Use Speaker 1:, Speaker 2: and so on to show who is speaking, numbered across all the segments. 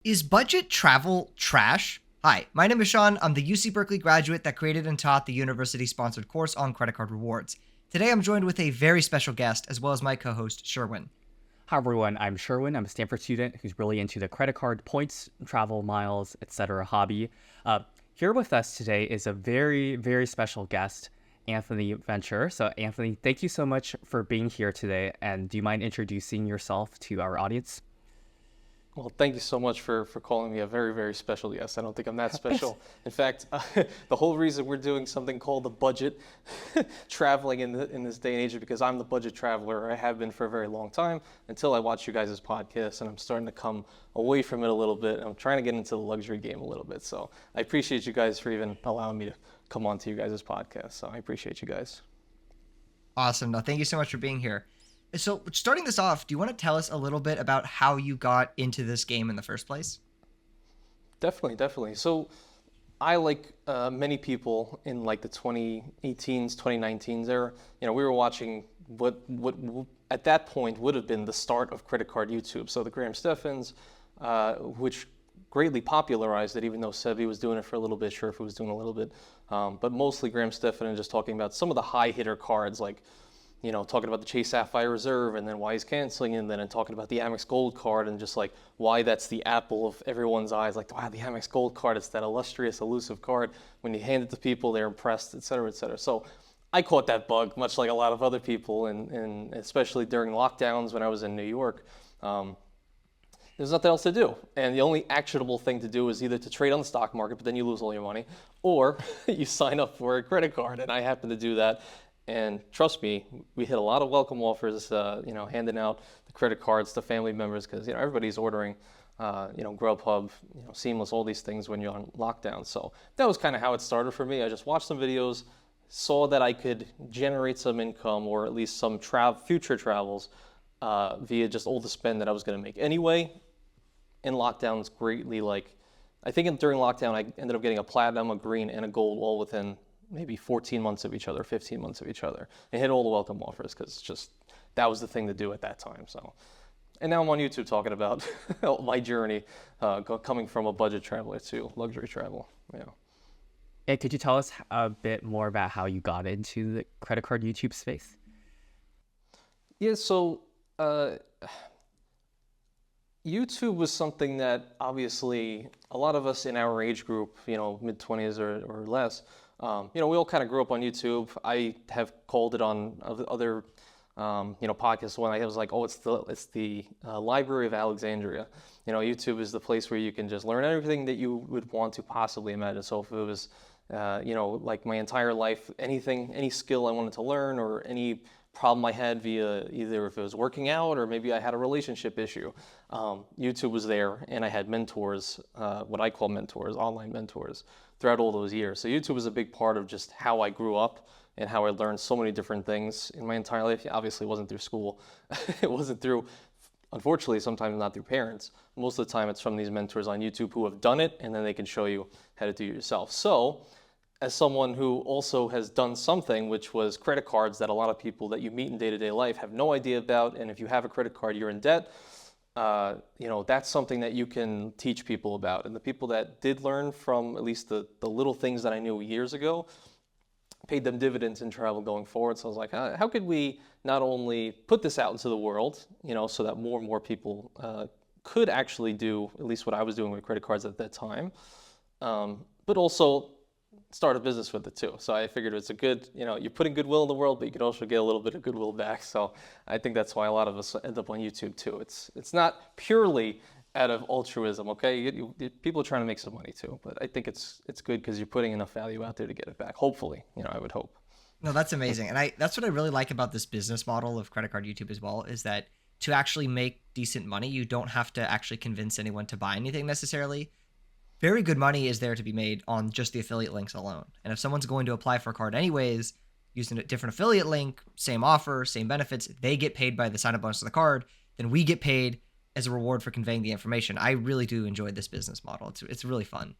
Speaker 1: Is budget travel trash? Hi, my name is Sean. I'm the UC Berkeley graduate that created and taught the university-sponsored course on credit card rewards. Today I'm joined with a very special guest, as well as my co-host, Sherwin.
Speaker 2: Hi everyone, I'm Sherwin. I'm a Stanford student who's really into the credit card points, travel, miles, etc. hobby. Here with us today is a very, very special guest, Anthony Venture. So Anthony, thank you so much for being here today. And do you mind introducing yourself to our audience?
Speaker 3: Well, thank you so much for calling me a very, very special guest. I don't think I'm that special. In fact, the whole reason we're doing something called the budget traveling in this day and age is because I'm the budget traveler. I have been for a very long time until I watch you guys' podcast, and I'm starting to come away from it a little bit. I'm trying to get into the luxury game a little bit. So I appreciate you guys for even allowing me to come on to you guys' podcast. So I appreciate you guys.
Speaker 1: Awesome. No, thank you so much for being here. So, starting this off, do you want to tell us a little bit about how you got into this game in the first place?
Speaker 3: Definitely, definitely. So I, like many people in like the 2018s, 2019s era, we were watching what at that point would have been the start of credit card YouTube. So the Graham Steffens, which greatly popularized it, even though Sevi was doing it for a little bit, Sherf was doing a little bit, but mostly Graham Steffen and just talking about some of the high hitter cards like talking about the Chase Sapphire Reserve and then why he's canceling and then talking about the Amex Gold card and just like why that's the apple of everyone's eyes. Like, wow, the Amex Gold card, it's that illustrious, elusive card. When you hand it to people, they're impressed, et cetera, et cetera. So I caught that bug, much like a lot of other people, and especially during lockdowns when I was in New York. There's nothing else to do. And the only actionable thing to do is either to trade on the stock market, but then you lose all your money, or you sign up for a credit card. And I happened to do that. And trust me, we hit a lot of welcome offers, handing out the credit cards to family members because everybody's ordering, Grubhub, Seamless, all these things when you're on lockdown. So that was kind of how it started for me. I just watched some videos, saw that I could generate some income or at least some future travels via just all the spend that I was going to make anyway. In lockdowns, greatly I think during lockdown I ended up getting a platinum, a green, and a gold all within maybe 14 months of each other, 15 months of each other, and hit all the welcome offers because that was the thing to do at that time. So, and now I'm on YouTube talking about my journey coming from a budget traveler to luxury travel. Yeah.
Speaker 2: And could you tell us a bit more about how you got into the credit card YouTube space?
Speaker 3: Yeah, so YouTube was something that obviously a lot of us in our age group, mid-20s or less, we all kind of grew up on YouTube. I have called it on other, podcasts when I was like, oh, it's the Library of Alexandria. YouTube is the place where you can just learn everything that you would want to possibly imagine. So if it was, like my entire life, any skill I wanted to learn or any problem I had via either if it was working out or maybe I had a relationship issue, YouTube was there, and I had mentors, what I call mentors, online mentors, throughout all those years. So YouTube was a big part of just how I grew up and how I learned so many different things in my entire life. Obviously, it wasn't through school. It wasn't through, unfortunately, sometimes not through parents. Most of the time, it's from these mentors on YouTube who have done it, and then they can show you how to do it yourself. So, as someone who also has done something, which was credit cards that a lot of people that you meet in day-to-day life have no idea about, and if you have a credit card, you're in debt, that's something that you can teach people about. And the people that did learn from at least the little things that I knew years ago paid them dividends in travel going forward. So I was like, how could we not only put this out into the world, so that more and more people could actually do at least what I was doing with credit cards at that time, but also start a business with it too. So I figured it's a good, you're putting goodwill in the world, but you could also get a little bit of goodwill back. So I think that's why a lot of us end up on YouTube too. It's not purely out of altruism, okay? People are trying to make some money too, but I think it's good because you're putting enough value out there to get it back. Hopefully, I would hope.
Speaker 1: No, that's amazing. And that's what I really like about this business model of credit card YouTube as well, is that to actually make decent money, you don't have to actually convince anyone to buy anything necessarily. Very good money is there to be made on just the affiliate links alone. And if someone's going to apply for a card anyways, using a different affiliate link, same offer, same benefits, they get paid by the sign-up bonus of the card, then we get paid as a reward for conveying the information. I really do enjoy this business model. It's really fun.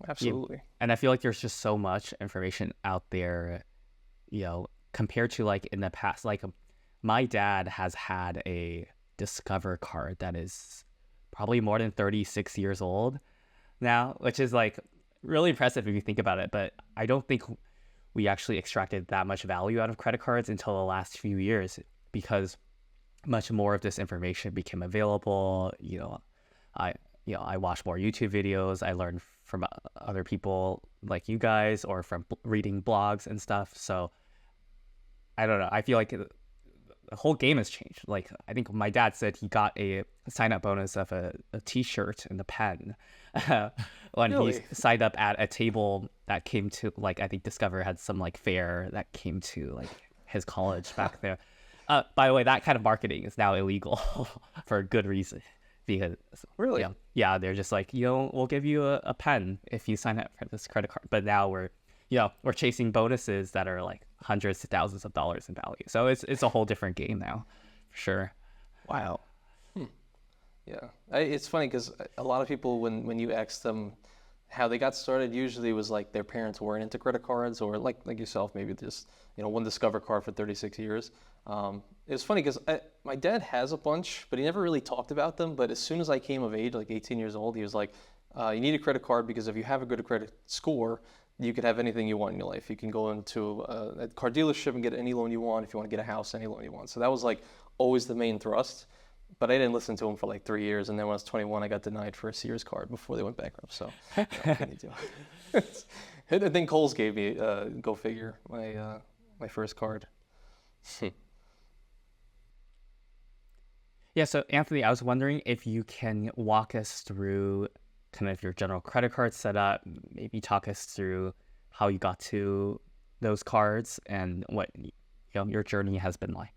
Speaker 3: Absolutely.
Speaker 2: Yeah. And I feel like there's just so much information out there, compared to like in the past. Like my dad has had a Discover card that is probably more than 36 years old now, which is like really impressive if you think about it. But I don't think we actually extracted that much value out of credit cards until the last few years, because much more of this information became available. I I watch more YouTube videos. I learn from other people like you guys, or from reading blogs and stuff. So I don't know. I feel like the whole game has changed. Like, I think my dad said he got a sign-up bonus of a t-shirt and a pen when
Speaker 3: Really?
Speaker 2: he signed up at a table that came to, like, I think Discover had some like fair that came to like his college back there. By the way, that kind of marketing is now illegal for a good reason, because
Speaker 3: Really?
Speaker 2: yeah, they're just like, we'll give you a pen if you sign up for this credit card. But now we're chasing bonuses that are like hundreds to thousands of dollars in value. So it's a whole different game now, for sure.
Speaker 1: Wow.
Speaker 3: Yeah, it's funny because a lot of people, when you ask them how they got started, usually it was like their parents weren't into credit cards, or like yourself, maybe just one Discover card for 36 years. It was funny because my dad has a bunch, but he never really talked about them. But as soon as I came of age, like 18 years old, he was like, "You need a credit card because if you have a good credit score, you could have anything you want in your life. You can go into a car dealership and get any loan you want. If you want to get a house, any loan you want." So that was like always the main thrust. But I didn't listen to him for like 3 years, and then when I was 21, I got denied for a Sears card before they went bankrupt. So what can you do? I think Kohl's gave me, go figure, my first card.
Speaker 2: Yeah, so Anthony, I was wondering if you can walk us through kind of your general credit card setup, maybe talk us through how you got to those cards and what your journey has been like.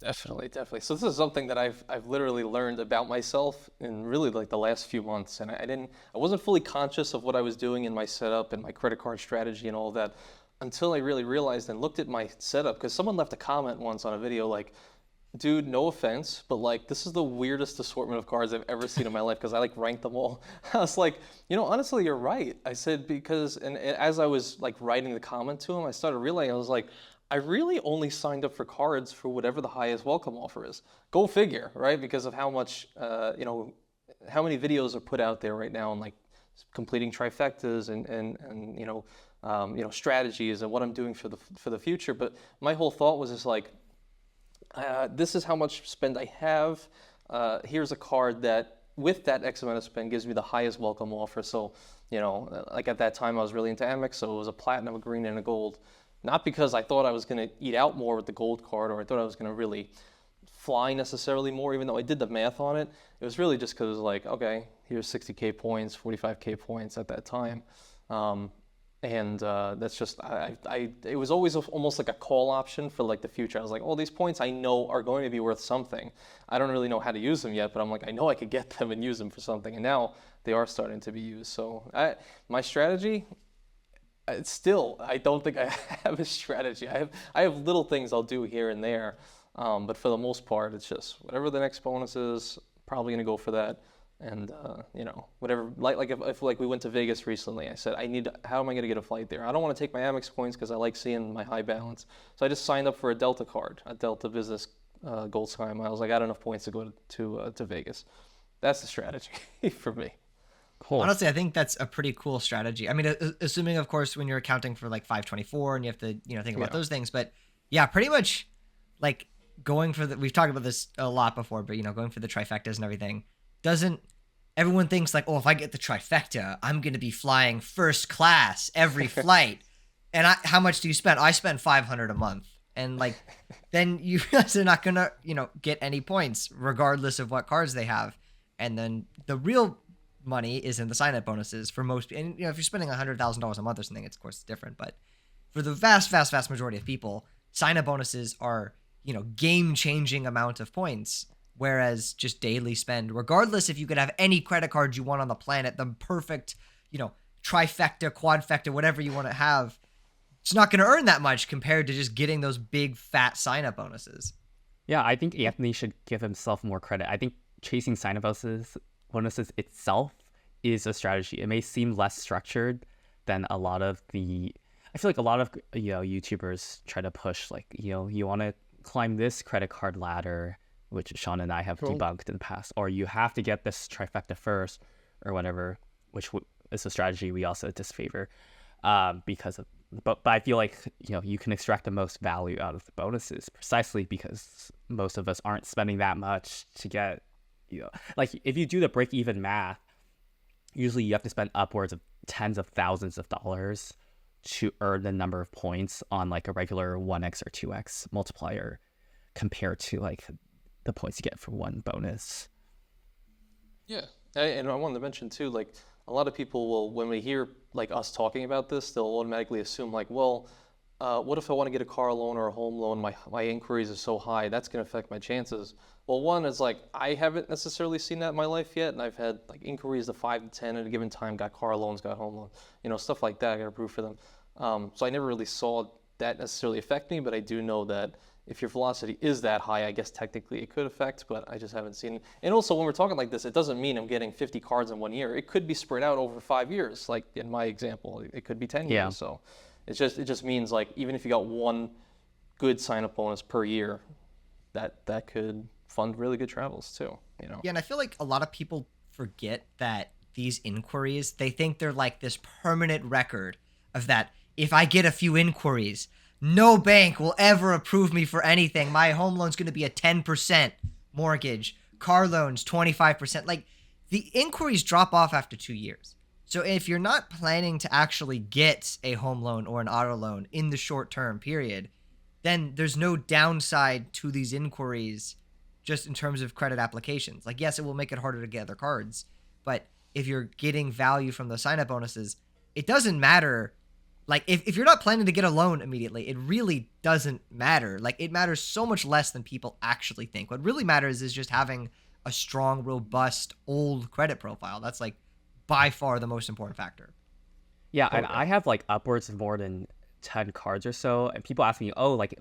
Speaker 3: Definitely. So this is something that I've literally learned about myself in really like the last few months, and I wasn't fully conscious of what I was doing in my setup and my credit card strategy and all that until I really realized and looked at my setup, because someone left a comment once on a video like, "Dude, no offense, but like this is the weirdest assortment of cards I've ever seen in my life," because I like ranked them all. I was like, honestly, you're right. I said, because, and as I was like writing the comment to him, I started realizing, I was like, I really only signed up for cards for whatever the highest welcome offer is. Go figure, right? Because of how much, how many videos are put out there right now on like completing trifectas and strategies and what I'm doing for the future. But my whole thought was just like, this is how much spend I have. Here's a card that with that X amount of spend gives me the highest welcome offer. So, like at that time I was really into Amex, so it was a platinum, a green, and a gold. Not because I thought I was going to eat out more with the gold card, or I thought I was going to really fly necessarily more, even though I did the math on it. It was really just because it was like, okay, here's 60K points, 45K points at that time. That's just, it was always almost like a call option for like the future. I was like, all these points I know are going to be worth something. I don't really know how to use them yet, but I'm like, I know I could get them and use them for something. And now they are starting to be used. So my strategy, I don't think I have a strategy. I have little things I'll do here and there, but for the most part, it's just whatever the next bonus is, probably gonna go for that. And whatever. Like if like we went to Vegas recently, I said how am I gonna get a flight there? I don't want to take my Amex points because I like seeing my high balance. So I just signed up for a Delta card, a Delta Business Gold Sky Miles. I got enough points to go to Vegas. That's the strategy for me.
Speaker 2: Cool.
Speaker 1: Honestly, I think that's a pretty cool strategy. I mean, assuming, of course, when you're accounting for like 524 and you have to, think about those things. But yeah, pretty much like going for we've talked about this a lot before, but going for the trifectas and everything everyone thinks like, oh, if I get the trifecta, I'm going to be flying first class every flight. And how much do you spend? I spend $500 a month. And like, then you guys are not going to, get any points regardless of what cards they have. And then the real money is in the sign-up bonuses for most. And if you're spending $100,000 a month or something, it's of course different. But for the vast majority of people, sign-up bonuses are game-changing amount of points. Whereas just daily spend, regardless if you could have any credit card you want on the planet, the perfect trifecta, quadfecta, whatever you want to have, it's not going to earn that much compared to just getting those big fat sign-up bonuses.
Speaker 2: Yeah, I think Anthony should give himself more credit. I think chasing sign-up bonuses itself is a strategy. It may seem less structured than a lot of I feel like a lot of YouTubers try to push like, you want to climb this credit card ladder which Sean and I have
Speaker 3: Cool.
Speaker 2: debunked in the past, or you have to get this trifecta first, or whatever, which is a strategy we also disfavor, because of. But I feel like you can extract the most value out of the bonuses precisely because most of us aren't spending that much to get like if you do the break even math, usually you have to spend upwards of tens of thousands of dollars to earn the number of points on like a regular 1x or 2x multiplier compared to like the points you get for one bonus.
Speaker 3: Yeah, and I wanted to mention too, like a lot of people will, when we hear like us talking about this, they'll automatically assume like, well, what if I want to get a car loan or a home loan? My inquiries are so high, that's going to affect my chances. Well, one is like I haven't necessarily seen that in my life yet, and I've had like inquiries of 5 to 10 at a given time, got car loans, got home loans, stuff like that. I got approved for them. So I never really saw that necessarily affect me, but I do know that if your velocity is that high, I guess technically it could affect, but I just haven't seen it. And also when we're talking like this, it doesn't mean I'm getting 50 cards in 1 year. It could be spread out over 5 years, like in my example. It could be 10
Speaker 2: Yeah.
Speaker 3: years. So it just means like even if you got one good sign-up bonus per year, that could fund really good travels too.
Speaker 1: Yeah, and I feel like a lot of people forget that these inquiries, they think they're like this permanent record of that. If I get a few inquiries, no bank will ever approve me for anything. My home loan's going to be a 10% mortgage. Car loans, 25%. Like, the inquiries drop off after 2 years. So if you're not planning to actually get a home loan or an auto loan in the short term period, then there's no downside to these inquiries just in terms of credit applications. Like, yes, it will make it harder to get other cards, but if you're getting value from the sign-up bonuses, it doesn't matter. Like, if you're not planning to get a loan immediately, it really doesn't matter. Like, it matters so much less than people actually think. What really matters is just having a strong, robust, old credit profile. That's, like, by far the most important factor.
Speaker 2: Yeah, and I have like upwards of more than 10 cards or so, and people ask me, oh, like,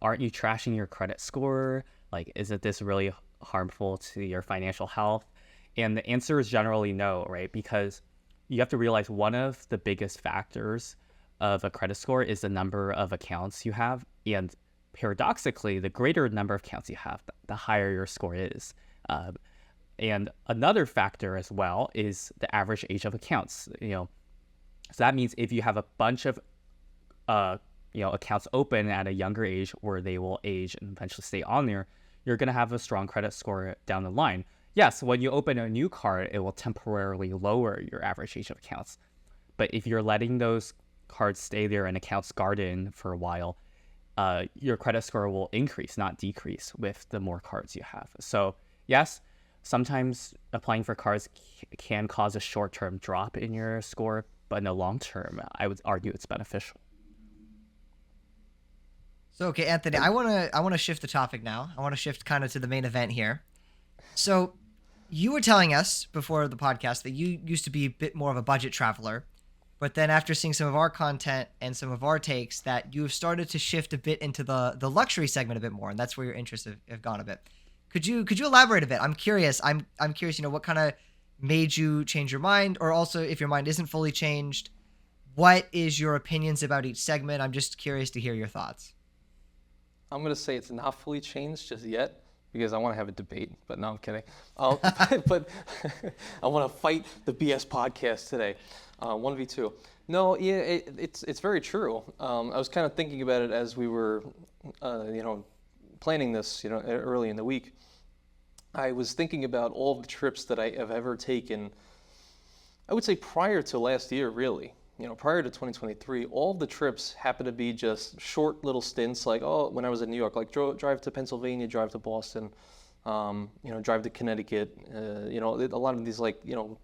Speaker 2: aren't you trashing your credit score? Like, isn't this really harmful to your financial health? And the answer is generally no, right? Because you have to realize one of the biggest factors of a credit score is the number of accounts you have. And paradoxically, the greater number of accounts you have, the higher your score is. And another factor as well is the average age of accounts. So that means if you have a bunch of accounts open at a younger age where they will age and eventually stay on there, you're going to have a strong credit score down the line. Yes, when you open a new card, it will temporarily lower your average age of accounts. But if you're letting those cards stay there and accounts garden for a while, your credit score will increase, not decrease, with the more cards you have. So yes, sometimes applying for cards can cause a short-term drop in your score, but in the long term, I would argue it's beneficial.
Speaker 1: So, okay, Anthony, I want to shift the topic now. I want to shift kind of to the main event here. So, you were telling us before the podcast that you used to be a bit more of a budget traveler, but then after seeing some of our content and some of our takes, that you have started to shift a bit into the luxury segment a bit more, and that's where your interests have gone a bit. Could you elaborate a bit? I'm curious. I'm curious. What kind of made you change your mind, or also if your mind isn't fully changed, what is your opinions about each segment? I'm just curious to hear your thoughts.
Speaker 3: I'm going to say it's not fully changed just yet because I want to have a debate, but no, I'm kidding. But I want to fight the BS podcast today, 1v2. No, yeah, it's very true. I was kind of thinking about it as we were, planning this, early in the week. I was thinking about all the trips that I have ever taken, I would say prior to last year, really. Prior to 2023, all the trips happened to be just short little stints, like, when I was in New York, like drive to Pennsylvania, drive to Boston, drive to Connecticut, a lot of these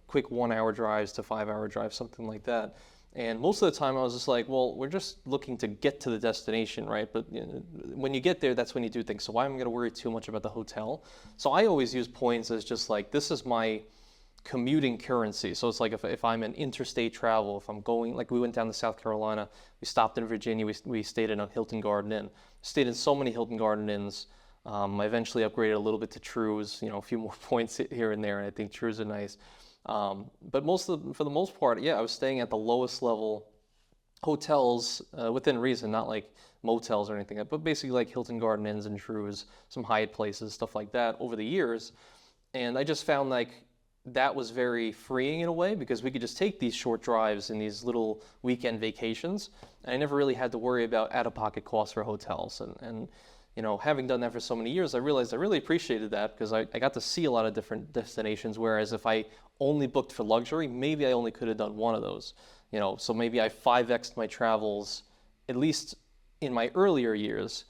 Speaker 3: quick 1 hour drives to 5 hour drives, something like that. And most of the time I was just like, well, we're just looking to get to the destination, right? But when you get there, that's when you do things. So why am I going to worry too much about the hotel? So I always use points as just like, this is my commuting currency. So it's like if I'm in interstate travel, if I'm going, like we went down to South Carolina, we stopped in Virginia, we stayed in a Hilton Garden Inn. Stayed in so many Hilton Garden Inns. I eventually upgraded a little bit to Trues, a few more points here and there, and I think Trues are nice. But for the most part, yeah, I was staying at the lowest level hotels within reason, not like motels or anything, but basically like Hilton Garden Inns and Shrews, some Hyatt places, stuff like that over the years. And I just found like that was very freeing in a way because we could just take these short drives and these little weekend vacations. And I never really had to worry about out-of-pocket costs for hotels. And you know, having done that for so many years, I realized I really appreciated that because I got to see a lot of different destinations. Whereas if I only booked for luxury, maybe I only could have done one of those. You know, so maybe I 5x'd my travels, at least in my earlier years,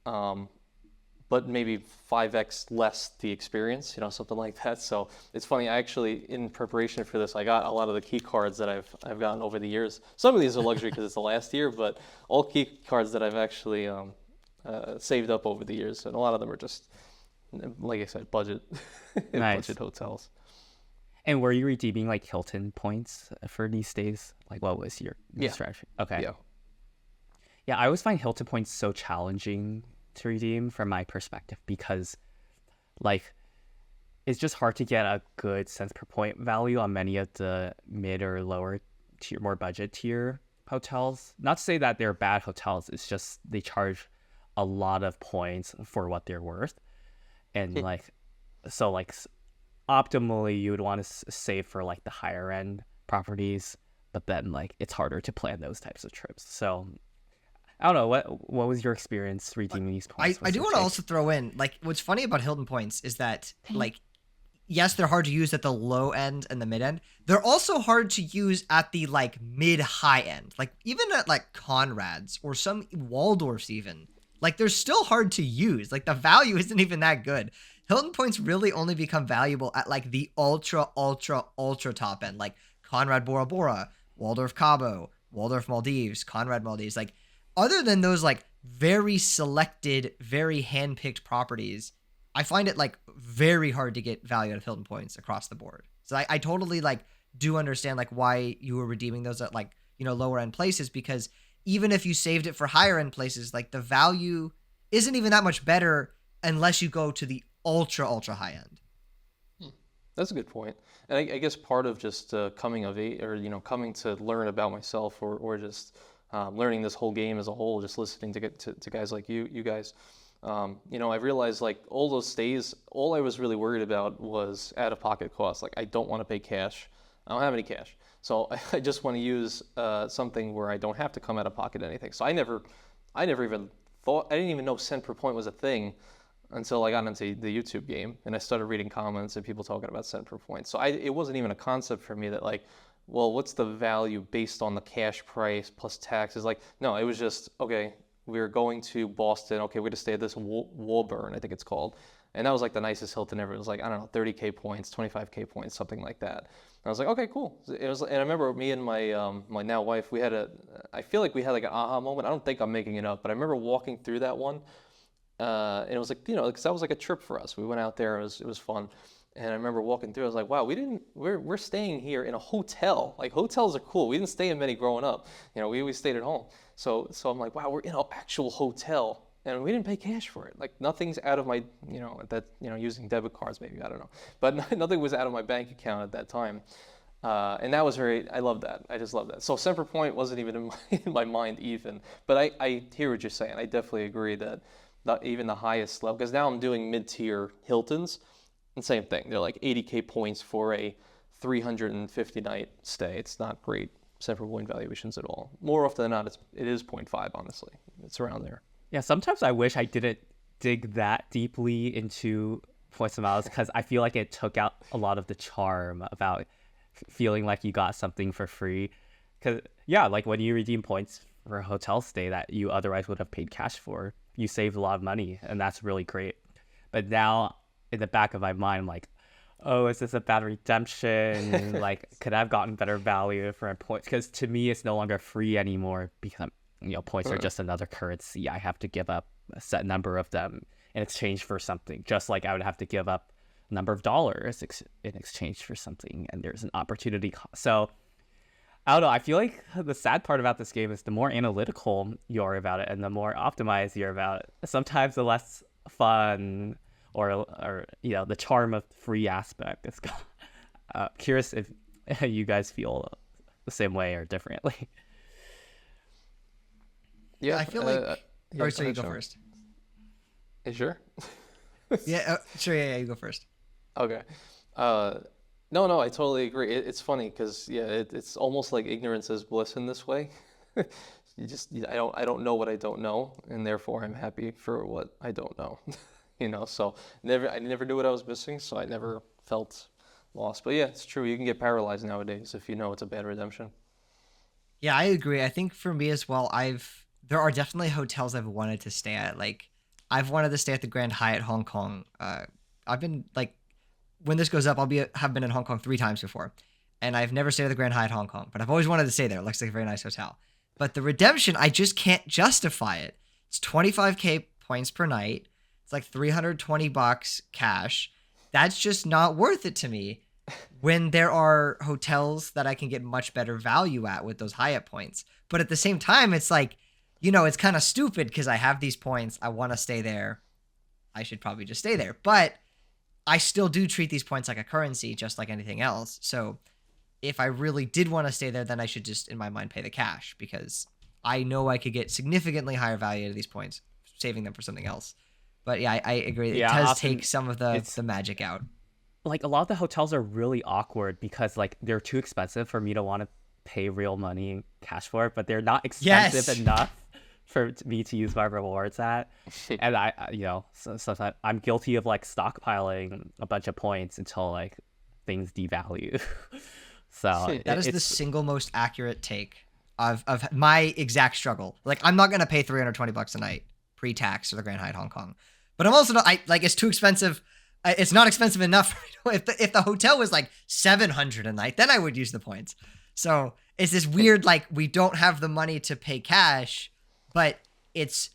Speaker 3: but maybe 5x less the experience, you know, something like that. So it's funny, I actually, in preparation for this, I got a lot of the key cards that I've gotten over the years. Some of these are luxury because it's the last year, but all key cards that I've actually saved up over the years, and a lot of them are just, like I said, budget,
Speaker 2: Nice.
Speaker 3: budget hotels.
Speaker 2: And were you redeeming like Hilton points for these stays? Like, what was your
Speaker 3: Yeah.
Speaker 2: strategy? Okay.
Speaker 3: Yeah.
Speaker 2: Yeah, I always find Hilton points so challenging to redeem from my perspective because, like, it's just hard to get a good cents per point value on many of the mid or lower tier, more budget tier hotels. Not to say that they're bad hotels, it's just they charge a lot of points for what they're worth. And, like, so, like, optimally, you would want to save for, like, the higher end properties, but then, like, it's harder to plan those types of trips. So, I don't know. What was your experience redeeming these points?
Speaker 1: I do want to also throw in, like, what's funny about Hilton points is that, like, yes, they're hard to use at the low end and the mid end. They're also hard to use at the, like, mid-high end. Like, even at, like, Conrad's or some Waldorfs even. Like, they're still hard to use. Like, the value isn't even that good. Hilton points really only become valuable at, like, the ultra, ultra, ultra top end. Like, Conrad Bora Bora, Waldorf Cabo, Waldorf Maldives, Conrad Maldives. Like, other than those, like, very selected, very hand-picked properties, I find it, like, very hard to get value out of Hilton points across the board. So I totally, like, do understand, like, why you were redeeming those at, like, you know, lower end places, because even if you saved it for higher end places, like, the value isn't even that much better unless you go to the ultra, ultra high end.
Speaker 3: That's a good point. And I guess part of just coming of age, or, you know, coming to learn about myself, or just learning this whole game as a whole, just listening to guys like you guys, you know, I realized, like, all those stays, all I was really worried about was out-of-pocket costs. Like, I don't want to pay cash. I don't have any cash. So I just want to use something where I don't have to come out of pocket anything. So I never even thought, I didn't even know cent per point was a thing until I got into the YouTube game and I started reading comments and people talking about cent per point. So it wasn't even a concept for me that, like, well, what's the value based on the cash price plus taxes? Like, no, it was just, okay, we're going to Boston. Okay, we're going to stay at this Woburn, I think it's called. And that was like the nicest Hilton ever. It was like, I don't know, 30K points, 25K points, something like that. And I was like, okay, cool. It was, and I remember me and my now wife, I feel like we had like an aha moment. I don't think I'm making it up, but I remember walking through that one. And it was like, you know, because that was like a trip for us. We went out there, it was fun. And I remember walking through, I was like, wow, we're staying here in a hotel. Like, hotels are cool. We didn't stay in many growing up. You know, we stayed at home. So I'm like, wow, we're in an actual hotel. And we didn't pay cash for it. Like, nothing's out of my, you know, using debit cards maybe, I don't know. But nothing was out of my bank account at that time. And that was I love that. I just love that. So cent per point wasn't even in my mind even. But I hear what you're saying. I definitely agree that not even the highest level, because now I'm doing mid-tier Hiltons, and same thing. They're like 80K points for a 350 night stay. It's not great cent per point valuations at all. More often than not, it is 0.5, honestly. It's around there.
Speaker 2: Yeah, sometimes I wish I didn't dig that deeply into points and miles because I feel like it took out a lot of the charm about feeling like you got something for free. Because, yeah, like when you redeem points for a hotel stay that you otherwise would have paid cash for, you saved a lot of money, and that's really great. But now, in the back of my mind, I'm like, oh, is this a bad redemption? Like, could I have gotten better value for my points? Because to me, it's no longer free anymore because, you know, points are just another currency. I have to give up a set number of them in exchange for something, just like I would have to give up a number of dollars in exchange for something, and there's an opportunity cost. So, I don't know. I feel like the sad part about this game is the more analytical you are about it and the more optimized you're about it, sometimes the less fun or you know, the charm of the free aspect is gone. Curious if you guys feel the same way or differently.
Speaker 3: Yeah,
Speaker 1: I feel like.
Speaker 3: yeah,
Speaker 1: Or
Speaker 3: go
Speaker 1: so you
Speaker 3: ahead,
Speaker 1: go
Speaker 3: Sean.
Speaker 1: first.
Speaker 3: You sure?
Speaker 1: Yeah, sure. Yeah, you go first.
Speaker 3: Okay. Uh, no, no, I totally agree. It's funny because yeah, it's almost like ignorance is bliss in this way. I don't know what I don't know, and therefore I'm happy for what I don't know. So I never knew what I was missing, so I never felt lost. But yeah, it's true. You can get paralyzed nowadays if you know it's a bad redemption.
Speaker 1: Yeah, I agree. I think for me as well, there are definitely hotels I've wanted to stay at. Like I've wanted to stay at the Grand Hyatt Hong Kong. I've been like when this goes up, have been in Hong Kong 3 times before, and I've never stayed at the Grand Hyatt Hong Kong, but I've always wanted to stay there. It looks like a very nice hotel. But the redemption, I just can't justify it. It's 25K points per night. It's like 320 bucks cash. That's just not worth it to me when there are hotels that I can get much better value at with those Hyatt points. But at the same time, it's like, it's kind of stupid because I have these points. I want to stay there. I should probably just stay there. But I still do treat these points like a currency, just like anything else. So if I really did want to stay there, then I should just, in my mind, pay the cash because I know I could get significantly higher value to these points, saving them for something else. But yeah, I agree. It
Speaker 2: Yeah,
Speaker 1: does
Speaker 2: often
Speaker 1: take some of
Speaker 2: it's
Speaker 1: the magic out.
Speaker 2: like a lot of the hotels are really awkward because like they're too expensive for me to want to pay real money and cash for it, but they're not expensive
Speaker 1: Yes.
Speaker 2: enough for me to use my rewards at. And sometimes I'm guilty of like stockpiling a bunch of points until like things devalue. So
Speaker 1: That is the
Speaker 2: it's
Speaker 1: single most accurate take of my exact struggle. Like I'm not gonna pay 320 bucks a night pre-tax for the Grand Hyatt Hong Kong, but I'm also not. It's too expensive. It's not expensive enough. For me if the hotel was like 700 a night, then I would use the points. So it's this weird like we don't have the money to pay cash, but it's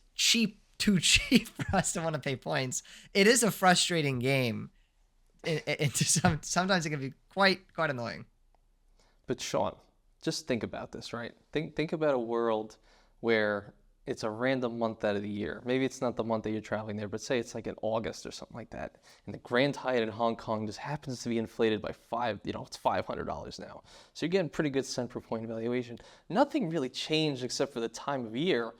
Speaker 1: too cheap for us to want to pay points. It is a frustrating game. Sometimes it can be quite annoying.
Speaker 3: But Sean, just think about this, right? Think about a world where it's a random month out of the year. Maybe it's not the month that you're traveling there, but say it's like in August or something like that. And the Grand Hyatt in Hong Kong just happens to be inflated by it's $500 now. So you're getting pretty good cent per point valuation. Nothing really changed except for the time of year.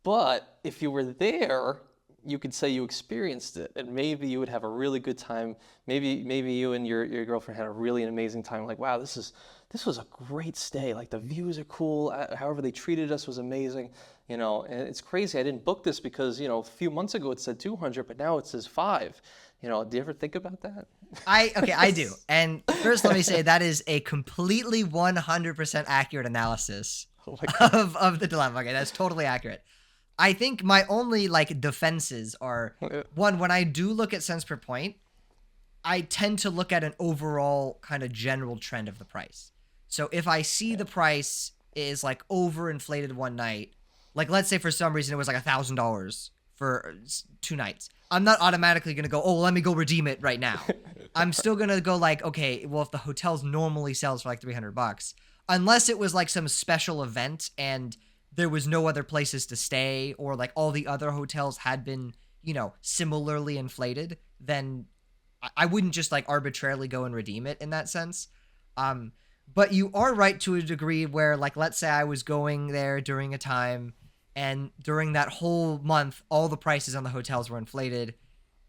Speaker 3: But if you were there, you could say you experienced it, and maybe you would have a really good time. Maybe you and your girlfriend had a really amazing time. Like, wow, this was a great stay. Like the views are cool. However they treated us was amazing. And it's crazy. I didn't book this because a few months ago it said 200, but now it says 5. Do you ever think about that?
Speaker 1: I do. And first, let me say that is a completely 100% accurate analysis
Speaker 3: Oh my God.
Speaker 1: of the dilemma. Okay, that's totally accurate. I think my only defenses are one, when I do look at cents per point, I tend to look at an overall kind of general trend of the price. So if I see the price is overinflated one night, let's say for some reason it was $1,000 for 2 nights, I'm not automatically going to go, oh, let me go redeem it right now. I'm still going to go okay, well, if the hotel's normally sells for $300, unless it was some special event and there was no other places to stay or all the other hotels had been, similarly inflated, then I wouldn't just arbitrarily go and redeem it in that sense. But you are right to a degree where let's say I was going there during a time and during that whole month, all the prices on the hotels were inflated.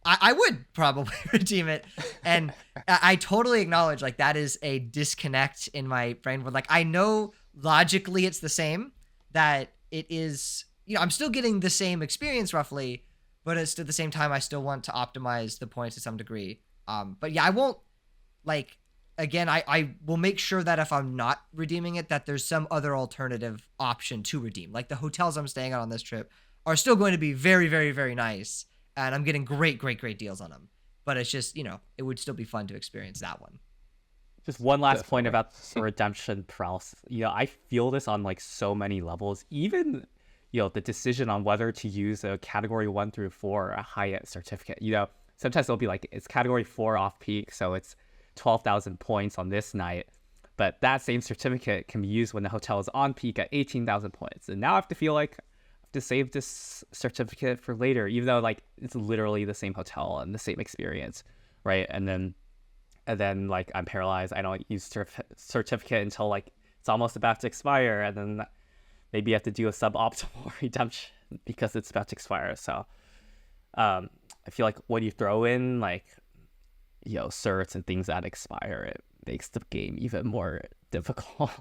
Speaker 1: I would probably redeem it. And I totally acknowledge that is a disconnect in my brain where I know logically it's the same, that it is, I'm still getting the same experience roughly, but it's at the same time, I still want to optimize the points to some degree. But yeah, I won't again, I will make sure that if I'm not redeeming it, that there's some other alternative option to redeem. The hotels I'm staying at on this trip are still going to be very, very, very nice. And I'm getting great, great, great deals on them. But it's just, it would still be fun to experience that one.
Speaker 2: just one last point
Speaker 3: Definitely.
Speaker 2: about the redemption paralysis. I feel this on so many levels. Even the decision on whether to use a category 1 through 4 a Hyatt certificate. Sometimes it'll be it's category 4 off peak, so it's 12,000 points on this night. But that same certificate can be used when the hotel is on peak at 18,000 points. And now I have to feel like I have to save this certificate for later, even though it's literally the same hotel and the same experience, right? And then I'm paralyzed. I don't use certificate until it's almost about to expire, and then maybe you have to do a suboptimal redemption because it's about to expire. So I feel like when you throw in like, certs and things that expire, it makes the game even more difficult.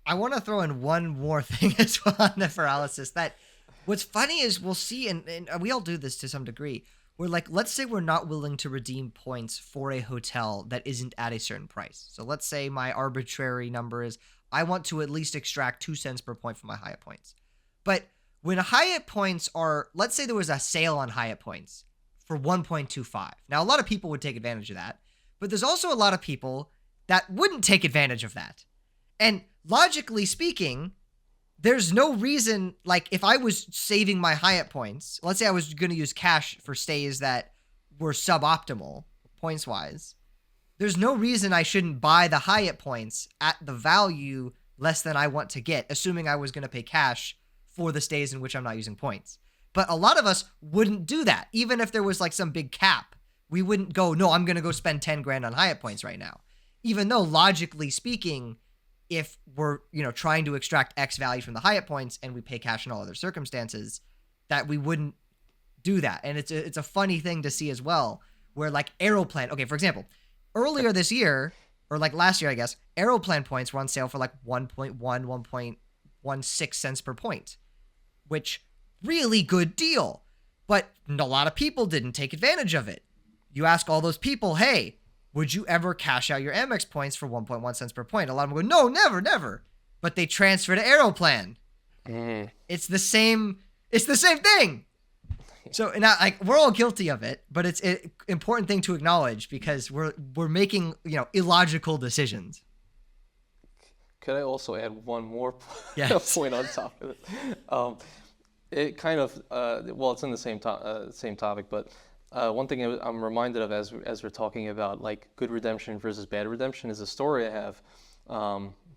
Speaker 1: I want to throw in one more thing as well on the paralysis. That what's funny is we'll see, and we all do this to some degree. We're like, let's say we're not willing to redeem points for a hotel that isn't at a certain price. So let's say my arbitrary number is I want to at least extract 2 cents per point from my Hyatt points. But when Hyatt points are, let's say there was a sale on Hyatt points for 1.25. Now, a lot of people would take advantage of that, but there's also a lot of people that wouldn't take advantage of that. And logically speaking, there's no reason, like if I was saving my Hyatt points, let's say I was going to use cash for stays that were suboptimal points wise, there's no reason I shouldn't buy the Hyatt points at the value less than I want to get, assuming I was going to pay cash for the stays in which I'm not using points. But a lot of us wouldn't do that. Even if there was like some big cap, we wouldn't go, no, I'm going to go spend 10 grand on Hyatt points right now. Even though logically speaking, if we're, trying to extract X value from the Hyatt points and we pay cash in all other circumstances, that we wouldn't do that. And it's a funny thing to see as well, where like Aeroplan, okay, for example, earlier this year, or like last year, I guess, Aeroplan points were on sale for like 1.16 cents per point, which really good deal. But a lot of people didn't take advantage of it. You ask all those people, hey, would you ever cash out your Amex points for 1.1 cents per point? A lot of them go, no, never. But they transfer to Aeroplan. It's the same thing. So now, like, we're all guilty of it, but it's an important thing to acknowledge because we're making, illogical decisions.
Speaker 3: Could I also add one more
Speaker 1: Yes.
Speaker 3: point on top of it? It kind of, it's in the same topic, but one thing I'm reminded of as we're talking about like good redemption versus bad redemption is a story I have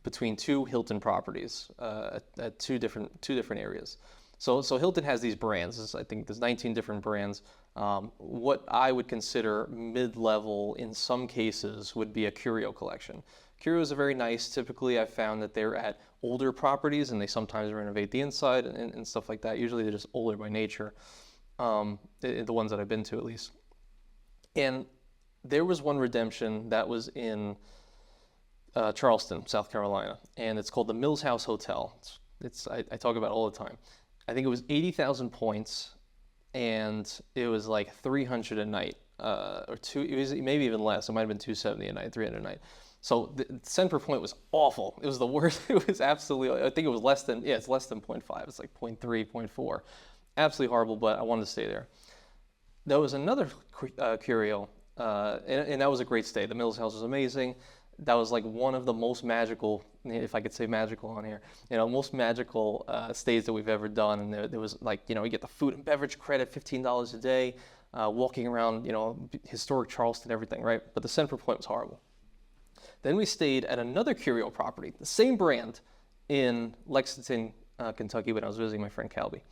Speaker 3: between 2 Hilton properties at two different areas. So Hilton has these brands. I think there's 19 different brands. What I would consider mid-level in some cases would be a curio collection. Curios are very nice. Typically, I've found that they're at older properties and they sometimes renovate the inside and stuff like that. Usually they're just older by nature. The ones that I've been to at least. And there was one redemption that was in Charleston, South Carolina, and it's called the Mills House Hotel. I talk about it all the time. I think it was 80,000 points, and it was like 300 a night, or two. It was maybe even less. It might have been 270 a night, 300 a night. So the cent per point was awful. It was the worst. It was absolutely. I think it was less than. Yeah, it's less than 0.5. It's like 0.3, 0.4. Absolutely horrible, but I wanted to stay there. There was another curio, and that was a great stay. The Mills House was amazing. That was like one of the most magical, if I could say magical on here, most magical stays that we've ever done. And there was like, you get the food and beverage credit, $15 a day, walking around, historic Charleston, everything, right? But the cent per point was horrible. Then we stayed at another curio property, the same brand, in Lexington, Kentucky, when I was visiting my friend Calby.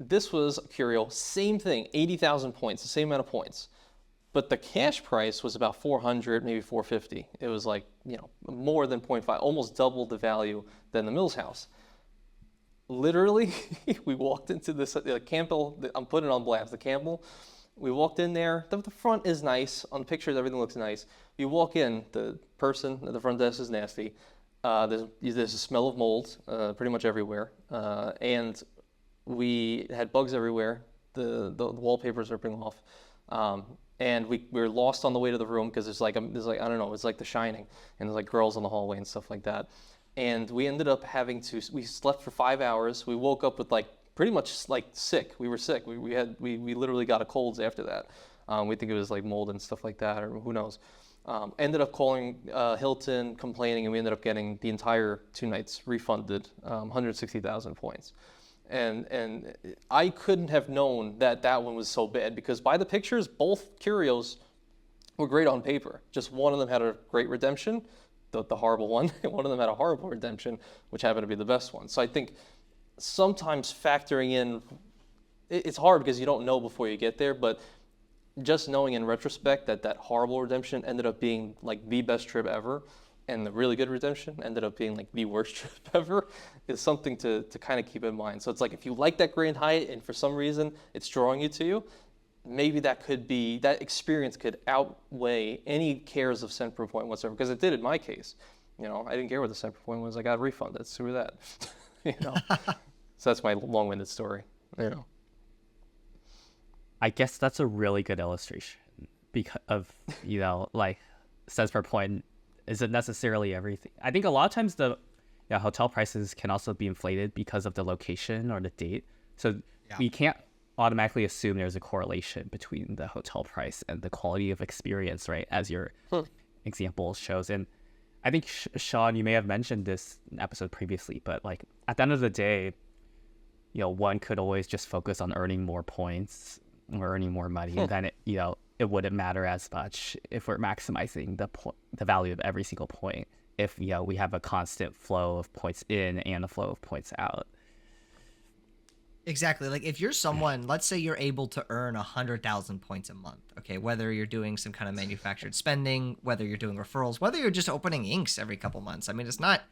Speaker 3: This was a curio, same thing, 80,000 points, the same amount of points. But the cash price was about 400, maybe 450. It was like, more than 0.5, almost double the value than the Mills House. Literally, we walked into this, Campbell, I'm putting it on blast, the Campbell. We walked in there, the front is nice, on the pictures everything looks nice. You walk in, the person at the front desk is nasty. There's a smell of mold pretty much everywhere. And we had bugs everywhere. The wallpaper's ripping off. And we were lost on the way to the room because there's like I don't know, it's like The Shining, and there's like girls in the hallway and stuff like that. And we ended up we slept for 5 hours. We woke up with like pretty much like sick. We were sick. We literally got a colds after that. We think it was like mold and stuff like that, or who knows. Ended up calling Hilton, complaining, and we ended up getting the entire 2 nights refunded, 160,000 points. And I couldn't have known that one was so bad because by the pictures, both curios were great on paper. Just one of them had a great redemption, the horrible one, and one of them had a horrible redemption, which happened to be the best one. So I think sometimes factoring in, it's hard because you don't know before you get there, but just knowing in retrospect that horrible redemption ended up being like the best trip ever, and the really good redemption ended up being like the worst trip ever, is something to kind of keep in mind. So it's like if you like that Grand Hyatt and for some reason it's drawing you to you, maybe that experience could outweigh any cares of cent per point whatsoever, because it did in my case. You know, I didn't care what the cent per point was. I got refunded. Screw that. You know, so that's my long-winded story. You know,
Speaker 2: I guess that's a really good illustration because of, like cents per point isn't necessarily everything. I think a lot of times the hotel prices can also be inflated because of the location or the date. So we can't automatically assume there's a correlation between the hotel price and the quality of experience, right? As your example shows. And I think, Sean, you may have mentioned this episode previously, but like at the end of the day, one could always just focus on earning more points or earning more money, and then it wouldn't matter as much if we're maximizing the value of every single point. If we have a constant flow of points in and a flow of points out.
Speaker 1: Exactly. Like if you're someone, let's say you're able to earn 100,000 points a month. Okay, whether you're doing some kind of manufactured spending, whether you're doing referrals, whether you're just opening inks every couple months. I mean, it's not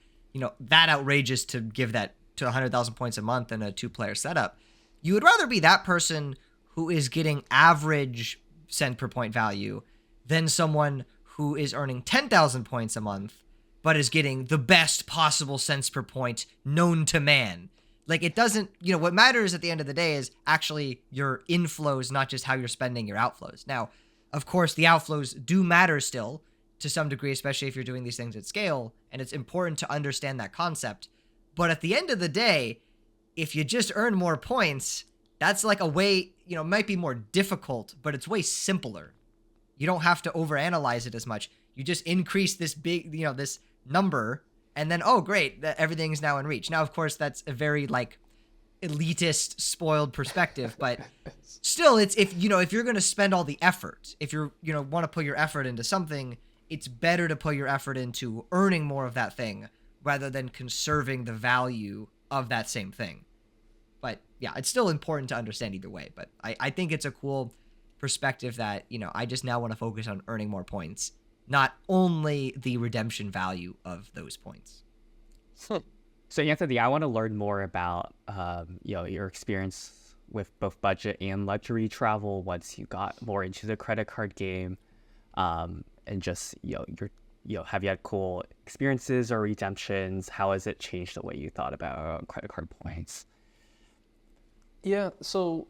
Speaker 1: that outrageous to give that to 100,000 points a month in a 2-player setup. You would rather be that person who is getting average cent per point value than someone who is earning 10,000 points a month but is getting the best possible cents per point known to man. Like it doesn't, what matters at the end of the day is actually your inflows, not just how you're spending your outflows. Now, of course, the outflows do matter still to some degree, especially if you're doing these things at scale, and it's important to understand that concept. But at the end of the day, if you just earn more points, that's like a way, might be more difficult, but it's way simpler. You don't have to overanalyze it as much. You just increase this big, this number, and then, oh, great, everything's now in reach. Now, of course, that's a very like elitist, spoiled perspective, but still, it's if you're going to spend all the effort, if you're want to put your effort into something, it's better to put your effort into earning more of that thing rather than conserving the value of that same thing. But yeah, it's still important to understand either way. But I think it's a cool perspective that I just now want to focus on earning more points, not only the redemption value of those points.
Speaker 2: So Anthony, I want to learn more about your experience with both budget and luxury travel once you got more into the credit card game, and just have you had cool experiences or redemptions? How has it changed the way you thought about credit card points?
Speaker 3: So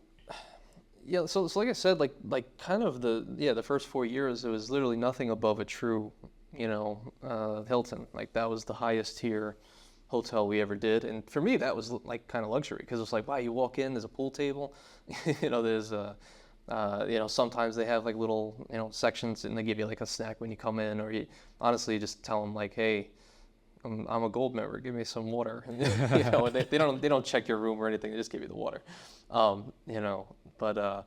Speaker 3: like I said, like kind of the first 4 years, it was literally nothing above a true, Hilton. Like that was the highest tier hotel we ever did, and for me that was like kind of luxury, because it's like, wow, you walk in, there's a pool table, there's sometimes they have like little sections, and they give you like a snack when you come in, or you honestly just tell them like, hey, I'm a gold member, give me some water. And they don't check your room or anything, they just give you the water. But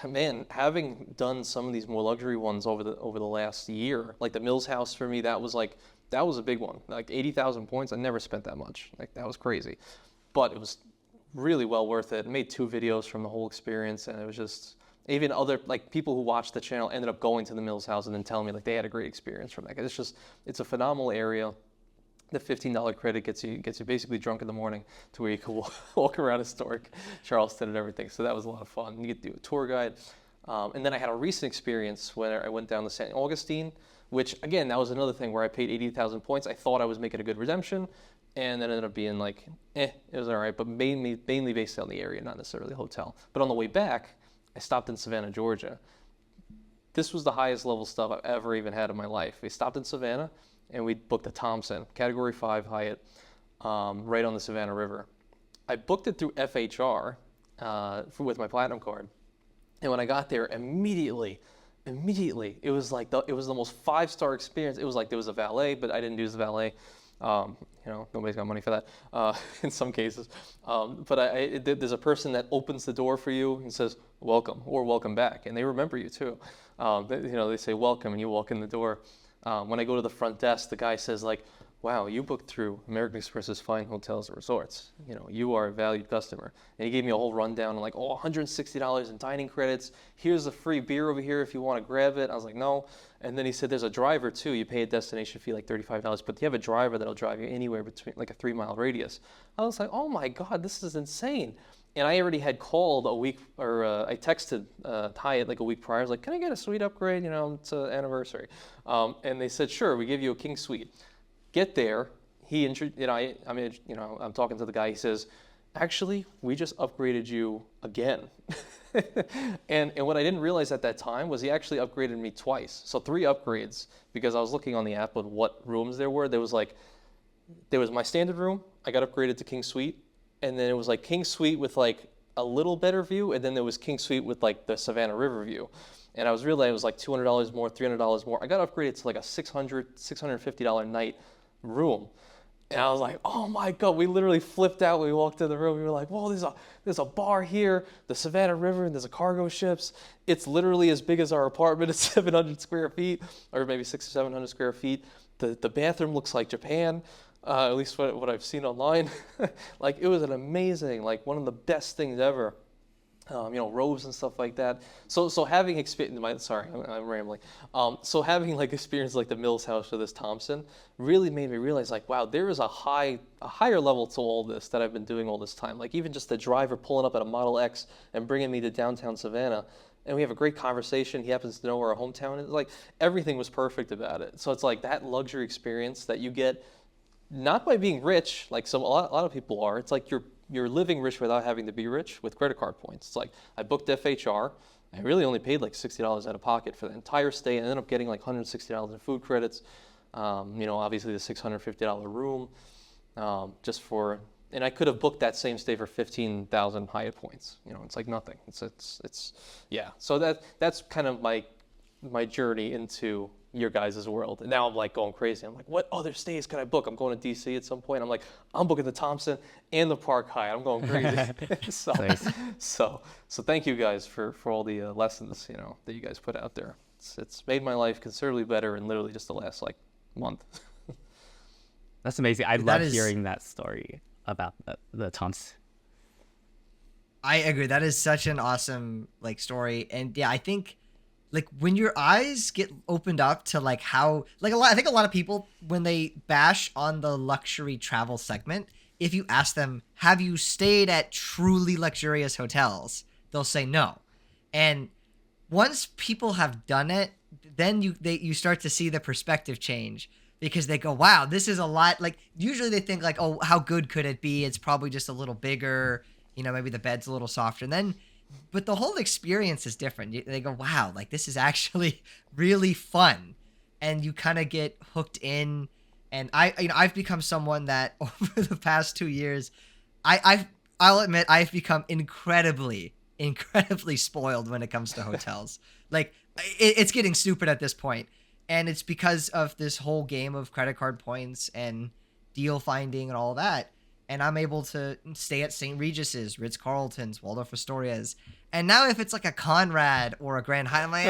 Speaker 3: man, having done some of these more luxury ones over the last year, like the Mills House for me, that was a big one. Like 80,000 points, I never spent that much. Like that was crazy, but it was really well worth it. I made 2 videos from the whole experience, and it was just, even other like people who watched the channel ended up going to the Mills House and then telling me like they had a great experience from that. It's a phenomenal area. The $15 credit gets you basically drunk in the morning to where you can walk around historic Charleston and everything. So that was a lot of fun. You get to do a tour guide. And then I had a recent experience when I went down to St. Augustine, which again, that was another thing where I paid 80,000 points. I thought I was making a good redemption, and then ended up being like, it was all right, but mainly based on the area, not necessarily a hotel. But on the way back, I stopped in Savannah, Georgia. This was the highest level stuff I've ever even had in my life. We stopped in Savannah, and we booked a Thompson, Category 5 Hyatt, right on the Savannah River. I booked it through FHR with my Platinum card. And when I got there, immediately, it was the most 5-star experience. It was like there was a valet, but I didn't use the valet. Nobody's got money for that in some cases. But there's a person that opens the door for you and says, welcome, or welcome back. And they remember you too. They say welcome, and you walk in the door. When I go to the front desk, the guy says like, wow, you booked through American Express's fine hotels and resorts. You are a valued customer. And he gave me a whole rundown on like, oh, $160 in dining credits. Here's a free beer over here if you want to grab it. I was like, no. And then he said, there's a driver too. You pay a destination fee like $35, but you have a driver that'll drive you anywhere between like a 3-mile radius. I was like, oh my God, this is insane. And I already had called a week, or I texted Hyatt like a week prior. I was like, can I get a suite upgrade? It's an anniversary. And they said, sure, we give you a king suite. Get there, I'm talking to the guy. He says, actually, we just upgraded you again. and what I didn't realize at that time was he actually upgraded me twice. So 3 upgrades, because I was looking on the app of what rooms there were. There was my standard room. I got upgraded to king suite. And then it was like king suite with like a little better view. And then there was king suite with like the Savannah River view. And I was realizing it was like $200 more, $300 more. I got upgraded to like a $650 night room. And I was like, oh my God, we literally flipped out when we walked in the room. We were like, whoa, there's a bar here, the Savannah River, and there's a cargo ships. It's literally as big as our apartment. It's 700 square feet, or maybe 600 or 700 square feet. The bathroom looks like Japan, at least what I've seen online. Like, it was an amazing, like one of the best things ever. Robes and stuff like that. So having experience, sorry, I'm rambling. So having like experience like the Mills House or this Thompson really made me realize like, wow, there is a higher level to all this that I've been doing all this time. Like even just the driver pulling up at a Model X and bringing me to downtown Savannah, and we have a great conversation. He happens to know where our hometown is. Like everything was perfect about it. So it's like that luxury experience that you get not by being rich, like a lot of people are. It's like you're living rich without having to be rich with credit card points. It's like I booked FHR. I really only paid like $60 out of pocket for the entire stay, and ended up getting like $160 in food credits. Obviously the $650 room, and I could have booked that same stay for 15,000 Hyatt points. It's like nothing. It's yeah. So that's kind of my journey into your guys' world. And now I'm like going crazy. I'm like, what other stays can I book? I'm going to DC at some point. I'm like, I'm booking the Thompson and the Park Hyatt. I'm going crazy. so thank you guys for all the lessons, that you guys put out there. It's made my life considerably better in literally just the last like month.
Speaker 2: That's amazing. I love hearing that story about the Thompson.
Speaker 1: I agree. That is such an awesome like story. And yeah, I think like when your eyes get opened up to like how like I think a lot of people when they bash on the luxury travel segment, if you ask them, have you stayed at truly luxurious hotels? They'll say no. And once people have done it, then you start to see the perspective change because they go, wow, this is a lot. Like usually they think like, oh, how good could it be? It's probably just a little bigger, maybe the bed's a little softer. And then but the whole experience is different. They go, wow, like this is actually really fun. And you kind of get hooked in. And I've become someone that over the past 2 years, I'll admit I've become incredibly spoiled when it comes to hotels. Like it's getting stupid at this point. And it's because of this whole game of credit card points and deal finding and all that. And I'm able to stay at St. Regis's, Ritz-Carlton's, Waldorf Astoria's. And now if it's like a Conrad or a Grand Hyatt, I'm like,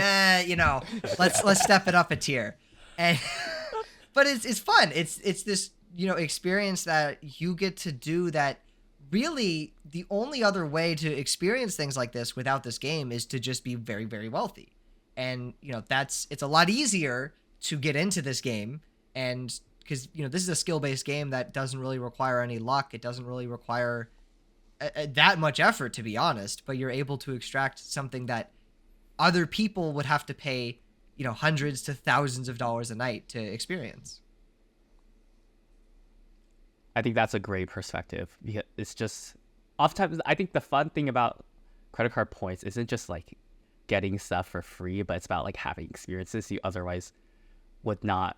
Speaker 1: let's step it up a tier. And but it's fun. It's this, experience that you get to do that really the only other way to experience things like this without this game is to just be very, very wealthy. And, it's a lot easier to get into this game and because, this is a skill-based game that doesn't really require any luck. It doesn't really require that much effort, to be honest. But you're able to extract something that other people would have to pay, hundreds to thousands of dollars a night to experience.
Speaker 2: I think that's a great perspective. Because it's just, oftentimes, I think the fun thing about credit card points isn't just like getting stuff for free, but it's about like having experiences you otherwise would not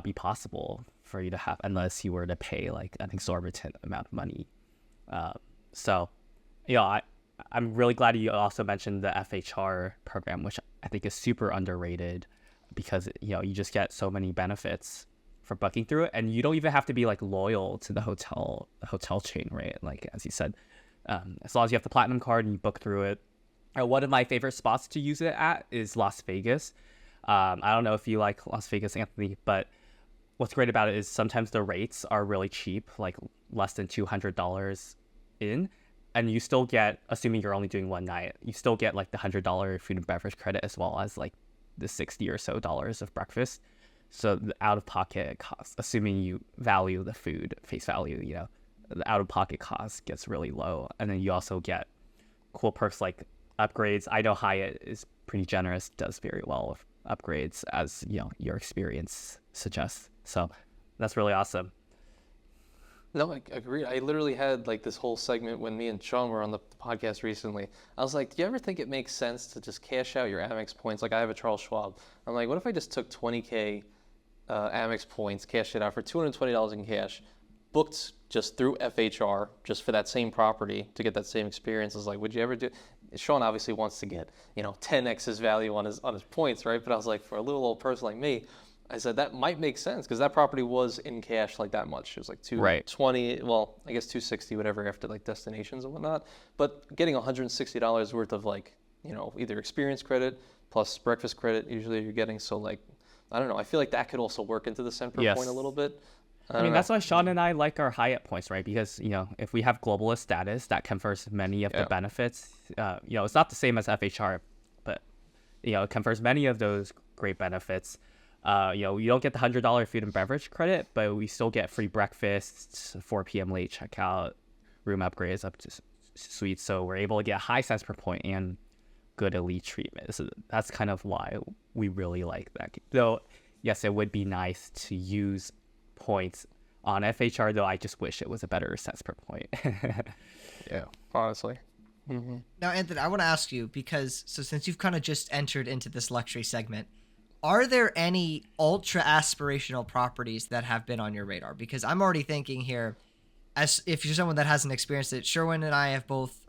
Speaker 2: be possible for you to have unless you were to pay like an exorbitant amount of money. I'm really glad you also mentioned the FHR program, which I think is super underrated because you just get so many benefits for booking through it, and you don't even have to be like loyal to the hotel chain, right? Like as you said, as long as you have the platinum card and you book through it. One of my favorite spots to use it at is Las Vegas. I don't know if you like Las Vegas, Anthony, but what's great about it is sometimes the rates are really cheap, like less than $200 in, and you still get, assuming you're only doing one night, you still get like the $100 food and beverage credit as well as like the $60 or so of breakfast. So the out-of-pocket cost, assuming you value the food face value, the out-of-pocket cost gets really low, and then you also get cool perks like upgrades. I know Hyatt is pretty generous, does very well with upgrades, as your experience suggests. So that's really awesome.
Speaker 3: No, I agree. I literally had like this whole segment when me and Sean were on the podcast recently. I was like, do you ever think it makes sense to just cash out your Amex points? Like I have a Charles Schwab. I'm like, what if I just took 20K Amex points, cashed it out for $220 in cash, booked just through FHR, just for that same property to get that same experience? I was like, would you ever do? Sean obviously wants to get 10x his value on his points, right? But I was like, for a little old person like me, I said that might make sense because that property was in cash like that much. It was like 220, right. Well, I guess 260, whatever, after like destinations and whatnot. But getting $160 worth of like, either experience credit plus breakfast credit, usually you're getting. So like, I don't know. I feel like that could also work into the cent per point a little bit.
Speaker 2: I mean, that's why Sean and I like our Hyatt points, right? Because, if we have globalist status, that confers many of the benefits. It's not the same as FHR, but, it confers many of those great benefits. You don't get the $100 food and beverage credit, but we still get free breakfasts, 4 p.m. late checkout, room upgrades up to suites. So we're able to get high cents per point and good elite treatment. So that's kind of why we really like that. Though, yes, it would be nice to use points on FHR, though I just wish it was a better cents per point.
Speaker 3: Yeah, honestly. Mm-hmm.
Speaker 1: Now, Anthony, I want to ask you, because since you've kind of just entered into this luxury segment, are there any ultra aspirational properties that have been on your radar? Because I'm already thinking here, as if you're someone that hasn't experienced it, Sherwin and I have both